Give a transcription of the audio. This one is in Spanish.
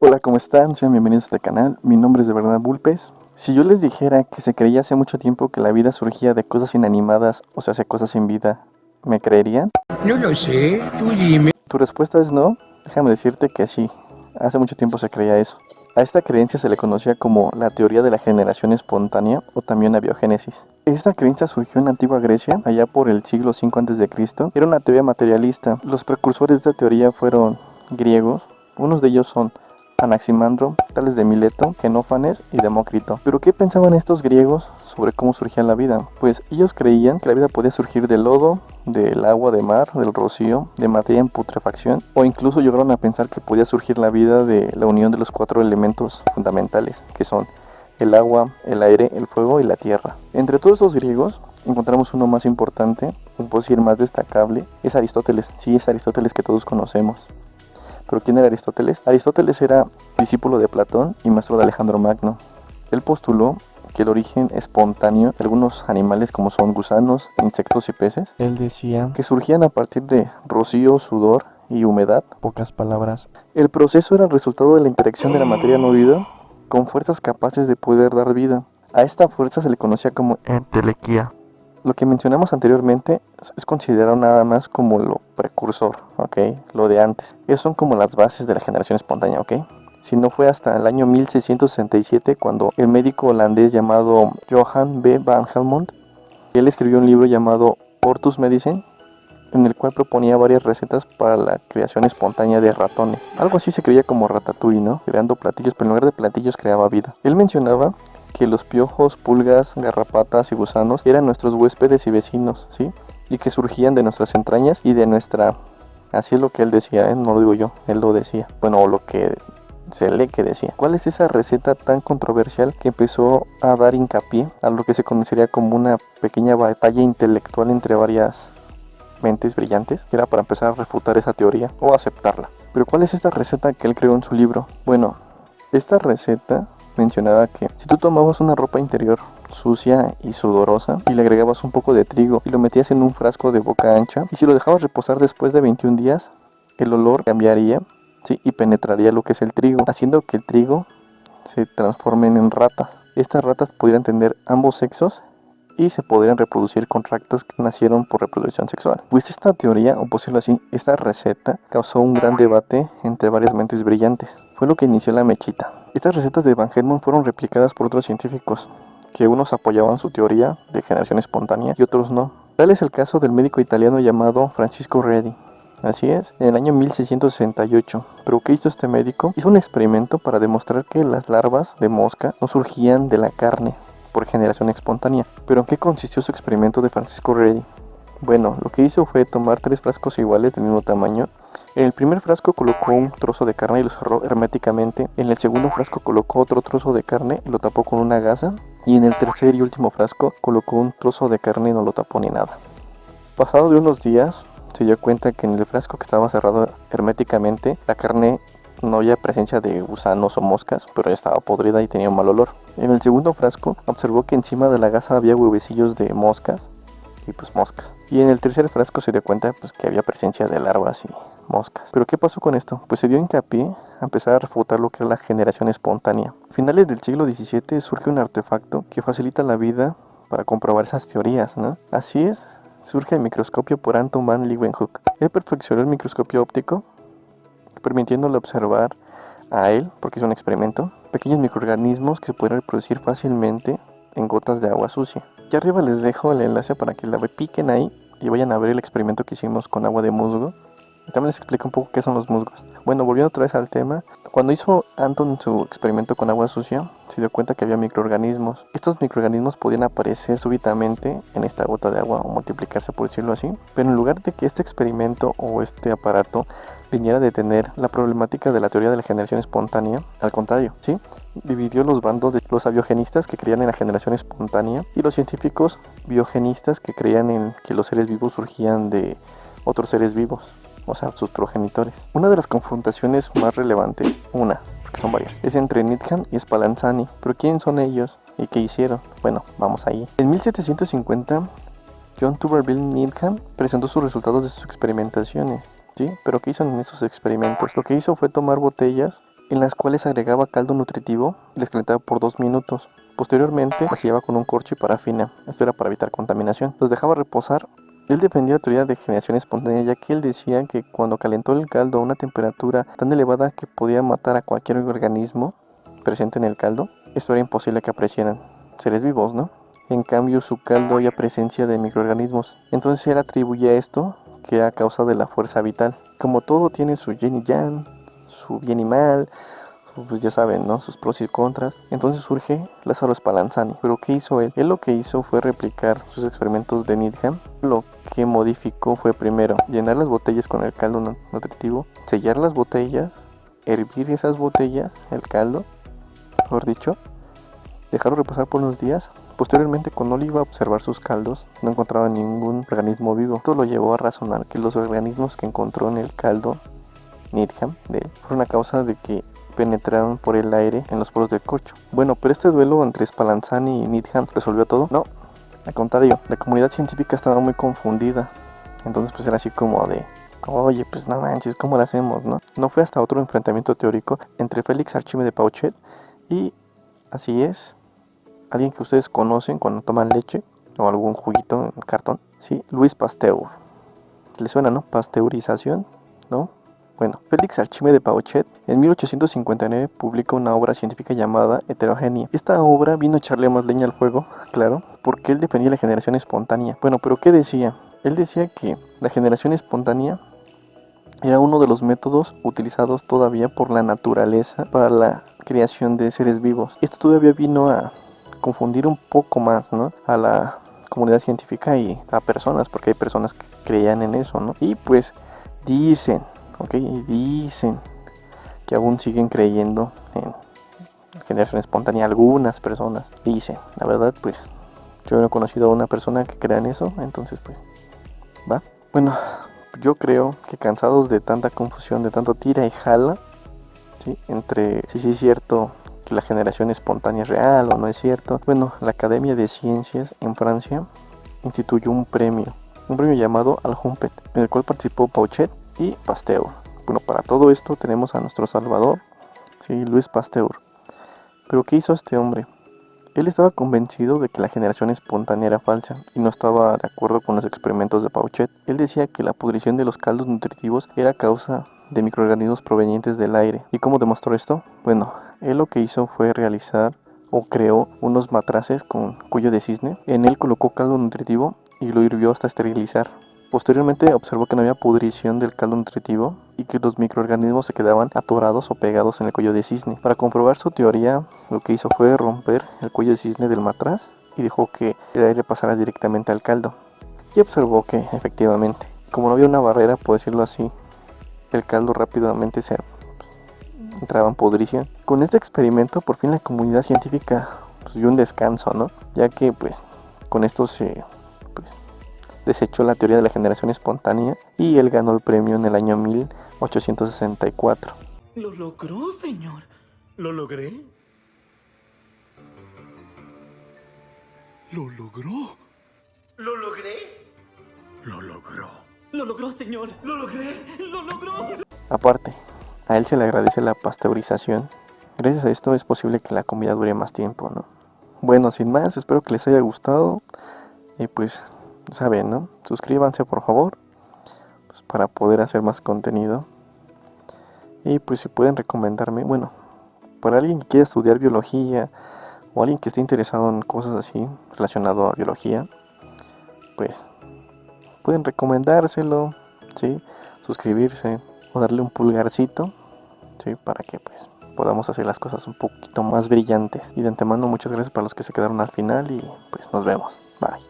Hola, ¿cómo están? Sean bienvenidos a este canal. Mi nombre es de verdad Bulpes. Si yo les dijera que se creía hace mucho tiempo que la vida surgía de cosas inanimadas, o sea, cosas sin vida, ¿me creerían? No lo sé, tú dime. ¿Tu respuesta es no? Déjame decirte que sí. Hace mucho tiempo se creía eso. A esta creencia se le conocía como la teoría de la generación espontánea o también la biogénesis. Esta creencia surgió en la antigua Grecia, allá por el siglo V a.C. Era una teoría materialista. Los precursores de esta teoría fueron griegos. Unos de ellos son Anaximandro, Tales de Mileto, Genófanes y Demócrito. ¿Pero qué pensaban estos griegos sobre cómo surgía la vida? Pues ellos creían que la vida podía surgir del lodo, del agua de mar, del rocío, de materia en putrefacción, o incluso llegaron a pensar que podía surgir la vida de la unión de los 4 elementos fundamentales, que son el agua, el aire, el fuego y la tierra. Entre todos los griegos encontramos uno más importante, un puedo decir más destacable, es Aristóteles. Sí, es Aristóteles que todos conocemos. ¿Pero quién era Aristóteles? Aristóteles era discípulo de Platón y maestro de Alejandro Magno. Él postuló que el origen espontáneo de algunos animales como son gusanos, insectos y peces, él decía que surgían a partir de rocío, sudor y humedad. Pocas palabras. El proceso era el resultado de la interacción de la materia no viva con fuerzas capaces de poder dar vida. A esta fuerza se le conocía como entelequia. Lo que mencionamos anteriormente es considerado nada más como lo precursor, ¿ok? Lo de antes. Esas son como las bases de la generación espontánea, ¿ok? Si no fue hasta el año 1667 cuando el médico holandés llamado Johan B. van Helmont, él escribió un libro llamado Hortus Medicine, en el cual proponía varias recetas para la creación espontánea de ratones. Algo así se creía como Ratatouille, ¿no? Creando platillos, pero en lugar de platillos creaba vida. Él mencionaba que los piojos, pulgas, garrapatas y gusanos eran nuestros huéspedes y vecinos, ¿sí? Y que surgían de nuestras entrañas y de nuestra... Así es lo que él decía, ¿eh? No lo digo yo, él lo decía. Bueno, o lo que se lee que decía. ¿Cuál es esa receta tan controversial que empezó a dar hincapié a lo que se conocería como una pequeña batalla intelectual entre varias mentes brillantes? Que era para empezar a refutar esa teoría o aceptarla. Pero ¿cuál es esta receta que él creó en su libro? Bueno, esta receta mencionaba que si tú tomabas una ropa interior sucia y sudorosa y le agregabas un poco de trigo y lo metías en un frasco de boca ancha y si lo dejabas reposar después de 21 días, el olor cambiaría, ¿sí? Y penetraría lo que es el trigo, haciendo que el trigo se transformen en ratas. Estas ratas podrían tener ambos sexos y se podrían reproducir con ratas que nacieron por reproducción sexual. Pues esta teoría, o por decirlo así, esta receta causó un gran debate entre varias mentes brillantes. Fue lo que inició la mechita. Estas recetas de Van Helmont fueron replicadas por otros científicos, que unos apoyaban su teoría de generación espontánea y otros no. Tal es el caso del médico italiano llamado Francisco Redi. Así es, en el año 1668. ¿Pero qué hizo este médico? Hizo un experimento para demostrar que las larvas de mosca no surgían de la carne por generación espontánea. ¿Pero en qué consistió su experimento de Francisco Redi? Bueno, lo que hizo fue tomar 3 frascos iguales del mismo tamaño. En el primer frasco colocó un trozo de carne y lo cerró herméticamente. En el segundo frasco colocó otro trozo de carne y lo tapó con una gasa. Y en el tercer y último frasco colocó un trozo de carne y no lo tapó ni nada. Pasado de unos días, se dio cuenta que en el frasco que estaba cerrado herméticamente, la carne no había presencia de gusanos o moscas, pero ya estaba podrida y tenía un mal olor. En el segundo frasco observó que encima de la gasa había huevecillos de moscas y pues moscas. Y en el tercer frasco se dio cuenta pues que había presencia de larvas y moscas. ¿Pero qué pasó con esto? Pues se dio hincapié a empezar a refutar lo que era la generación espontánea. A finales del siglo XVII surge un artefacto que facilita la vida para comprobar esas teorías, ¿no? Así es, surge el microscopio por Anton van Leeuwenhoek. Él perfeccionó el microscopio óptico, permitiéndole observar a él, porque es un experimento, pequeños microorganismos que se pueden reproducir fácilmente en gotas de agua sucia. Aquí arriba les dejo el enlace para que la piquen ahí y vayan a ver el experimento que hicimos con agua de musgo. Y también les explico un poco qué son los musgos. Bueno, volviendo otra vez al tema, cuando hizo Anton su experimento con agua sucia, se dio cuenta que había microorganismos. Estos microorganismos podían aparecer súbitamente en esta gota de agua o multiplicarse, por decirlo así. Pero en lugar de que este experimento o este aparato viniera a detener la problemática de la teoría de la generación espontánea, al contrario, ¿sí? Dividió los bandos de los abiogenistas que creían en la generación espontánea y los científicos biogenistas que creían en que los seres vivos surgían de otros seres vivos, o sea, sus progenitores. Una de las confrontaciones más relevantes, porque son varias, es entre Needham y Spallanzani. ¿Pero quién son ellos y qué hicieron? Bueno, vamos ahí. En 1750, John Tuberville Needham presentó sus resultados de sus experimentaciones, ¿sí? ¿Pero qué hizo en esos experimentos? Lo que hizo fue tomar botellas en las cuales agregaba caldo nutritivo y les calentaba por 2 minutos. Posteriormente las sellaba con un corcho y parafina. Esto era para evitar contaminación. Los dejaba reposar. Él defendía la teoría de generación espontánea, ya que él decía que cuando calentó el caldo a una temperatura tan elevada que podía matar a cualquier organismo presente en el caldo, esto era imposible que aparecieran seres vivos, ¿no? En cambio, su caldo había presencia de microorganismos. Entonces él atribuía esto que era a causa de la fuerza vital. Como todo tiene su yin y yang, su bien y mal, pues ya saben, ¿no? Sus pros y contras. Entonces surge Lázaro Spallanzani. Pero ¿qué hizo él? Él lo que hizo fue replicar sus experimentos de Needham. Lo que modificó fue primero llenar las botellas con el caldo nutritivo, sellar las botellas, hervir esas botellas, el caldo, mejor dicho, dejarlo reposar por unos días. Posteriormente, cuando él iba a observar sus caldos, no encontraba ningún organismo vivo. Esto lo llevó a razonar que los organismos que encontró en el caldo Needham de él fueron a causa de que penetraron por el aire en los poros del corcho. Bueno, pero este duelo entre Spallanzani y Needham resolvió todo. No, al contrario, la comunidad científica estaba muy confundida. Entonces pues era así como de, oye, pues no manches, ¿cómo lo hacemos, no? No fue hasta otro enfrentamiento teórico entre Félix Archimede Pauchet y, así es, alguien que ustedes conocen cuando toman leche o algún juguito en cartón, ¿sí? Louis Pasteur. ¿Les suena, no? Pasteurización, ¿no? Bueno, Félix Archimede Pauchet en 1859 publicó una obra científica llamada Heterogenia. Esta obra vino a echarle más leña al fuego, claro, porque él defendía la generación espontánea. Bueno, pero ¿qué decía? Él decía que la generación espontánea era uno de los métodos utilizados todavía por la naturaleza para la creación de seres vivos. Esto todavía vino a confundir un poco más, ¿no? A la comunidad científica y a personas, porque hay personas que creían en eso, ¿no? Y pues dicen que aún siguen creyendo en generación espontánea. Algunas personas dicen, la verdad, pues yo no he conocido a una persona que crea en eso, entonces pues va. Bueno, yo creo que cansados de tanta confusión, de tanto tira y jala, ¿sí? Entre si sí es cierto que la generación espontánea es real o no es cierto. Bueno, la Academia de Ciencias en Francia instituyó un premio llamado Alhumpet, en el cual participó Pauchet y Pasteur. Bueno, para todo esto tenemos a nuestro Salvador, ¿sí? Louis Pasteur. Pero ¿qué hizo este hombre? Él estaba convencido de que la generación espontánea era falsa y no estaba de acuerdo con los experimentos de Pauchet. Él decía que la pudrición de los caldos nutritivos era causa de microorganismos provenientes del aire. ¿Y cómo demostró esto? Bueno, él lo que hizo fue realizar o creó unos matraces con cuello de cisne. En él colocó caldo nutritivo y lo hirvió hasta esterilizar. Posteriormente observó que no había pudrición del caldo nutritivo y que los microorganismos se quedaban atorados o pegados en el cuello de cisne. Para comprobar su teoría, lo que hizo fue romper el cuello de cisne del matraz y dejó que el aire pasara directamente al caldo. Y observó que, efectivamente, como no había una barrera, por decirlo así, el caldo rápidamente se entraba en pudrición. Con este experimento, por fin la comunidad científica dio un descanso, ¿no? Ya que, pues, con esto se desechó la teoría de la generación espontánea y él ganó el premio en el año 1864. Lo logró, señor. ¿Lo logré? ¿Lo logró? ¿Lo logré? Lo logró. Lo logró, señor. Lo logré. Lo logró. Aparte, a él se le agradece la pasteurización. Gracias a esto es posible que la comida dure más tiempo, ¿no? Bueno, sin más, espero que les haya gustado. Y pues, saben, ¿no? Suscríbanse, por favor, pues, para poder hacer más contenido. Y pues si pueden recomendarme, bueno, para alguien que quiera estudiar biología o alguien que esté interesado en cosas así relacionado a biología, pues pueden recomendárselo, ¿sí? Suscribirse o darle un pulgarcito, ¿sí? Para que pues podamos hacer las cosas un poquito más brillantes. Y de antemano muchas gracias para los que se quedaron al final y pues nos vemos. Bye.